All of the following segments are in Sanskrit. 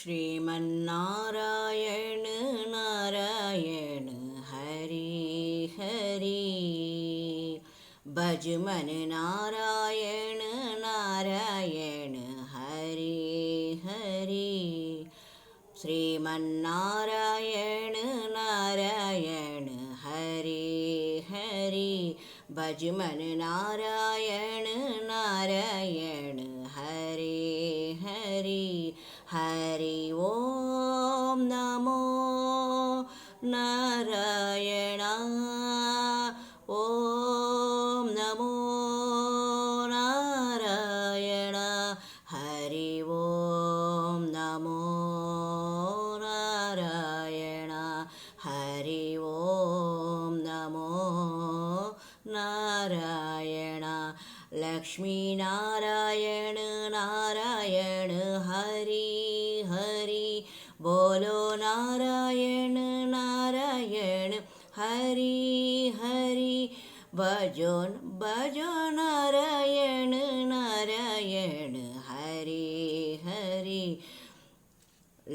श्रीमन्नारायण नारायण हरि हरि भज मन नारायण नारायण हरि हरि श्रीमन्नारायण नारायण हरि हरि भज मन नारायण नारायण हरि हरि हरि ओम नमो नारायण ओम नमो नारायण हरि ओम नमो नारायण हरि ओम नमो नारायण लक्ष्मी नारायण नारायण हरि हरि बोलो नारायण नारायण हरि हरि भजो भजो नारायण नारायण हरि हरि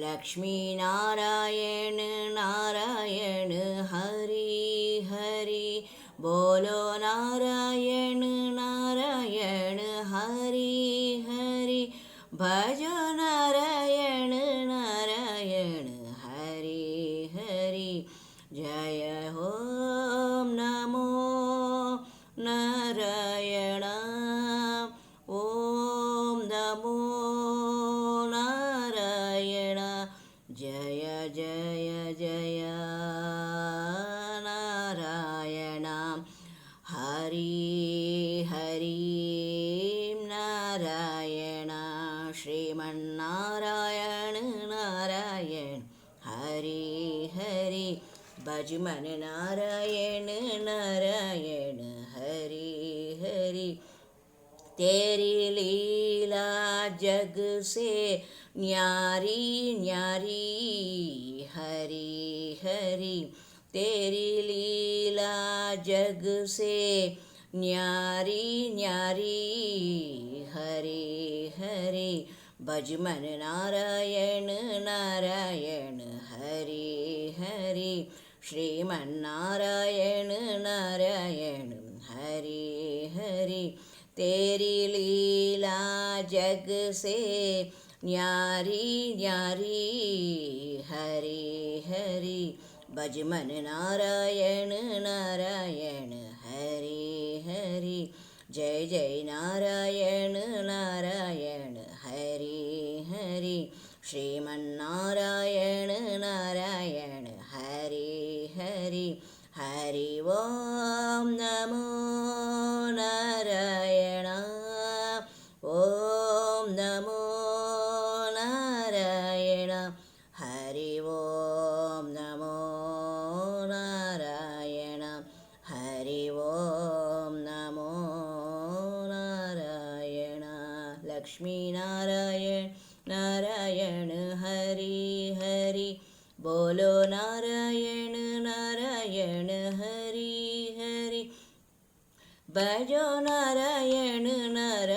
लक्ष्मी नारायण नारायण हरि हरि बोलो नारायण नारायण हरि हरि भजो नारायण नारायण हरि हरि जय ओम नमो नारायण ओम नमो नारायण जय जय जय नारायण हरि हरि नारायण श्रीमन्नारायण नारायण हरि हरि भज मन नारायण नारायण हरि हरि तेरी लीला जग से न्यारी न्यारी हरि हरि तेरी लीला जग से न्यारी न्यारी हरि हरि भज मन नारायण नारायण हरि हरि श्रीमन्नारायण नारायण हरि हरि तेरी लीला जग से न्यारी न्यारी हरि हरि भज मन नारायण नारायण हरि हरि जय जय नारायण नारायण हरि हरि श्रीमन्नारायण नारायण हरि हरि हरि ओम नमो नारायण ओम नमो नारायण हरि ओम नमो नारायण हरि ओम नमो नारायण लक्ष्मी नारायण नारायण हरि हरि बोलो नारायण नारायण हरि हरि भजो नारायण नारायण